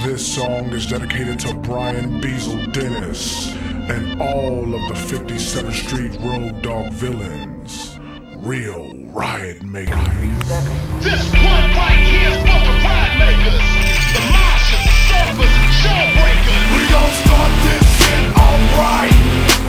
This song is dedicated to Brian Beazle Dennis and all of the 57th Street Road Dog villains. Real riot makers. This one right here is for the riot makers, the Martians, the surfers, and jawbreakers. We gon' start this shit alright.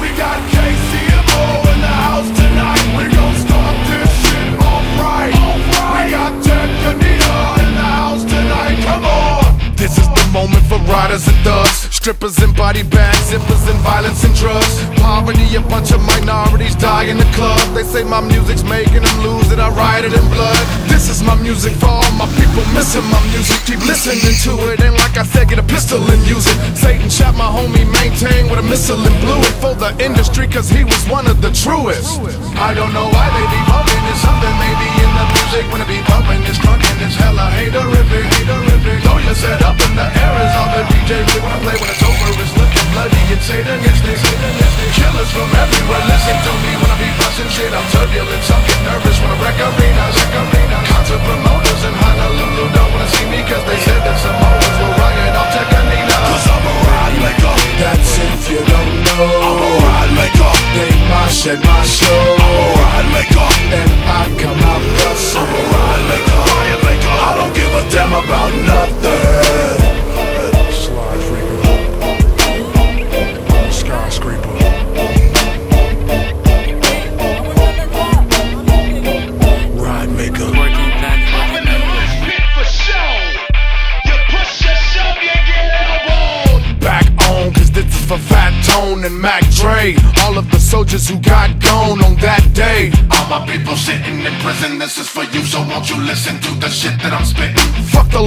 We got KCMO in the house tonight. We gon' start this shit alright. We got Ted Canita in the house tonight. Come on. This is the moment for riders and thugs, strippers and body bags, zippers and violence and drugs. Poverty, a bunch of minorities die in the club. They say my music's making them lose it, I rioted in blood. This is my music for all my people missing my music. Keep listening to it, and like I said, get a pistol and use it. Satan shot my homie Maintain with a missile and blew it for the industry, cause he was one of the truest. I don't know why they be bumping, it's something maybe in the music. When it be bumping, it's drunken, it's hella haterific. Throw your set up in the air is all the DJ we wanna play. When it's over, it's looking bloody and satanistic. Killers from everywhere, listen to me when I be busting shit. I'm turbulent, some get nervous when I wreck arenas. Concert promoters in Honolulu don't wanna see me, cause they said that Samoans will riot off Tekanina. Cause I'm a ride maker, that's if you don't know. I'm a ride maker, they mosh at my show. I'm a ride maker, and I come out bustin'. I'm a ride maker, I don't give a damn about nothing. Slide freaker, skyscraper. Ride maker. I'm in this pit for show. You push your shove, you get elbowed. Back on, cause this is for Fat Tone and Mac Dre. All of the soldiers who got gone on that day. All my people sitting in prison, this is for you, so won't you listen to the shit that I'm spitting. Fuck the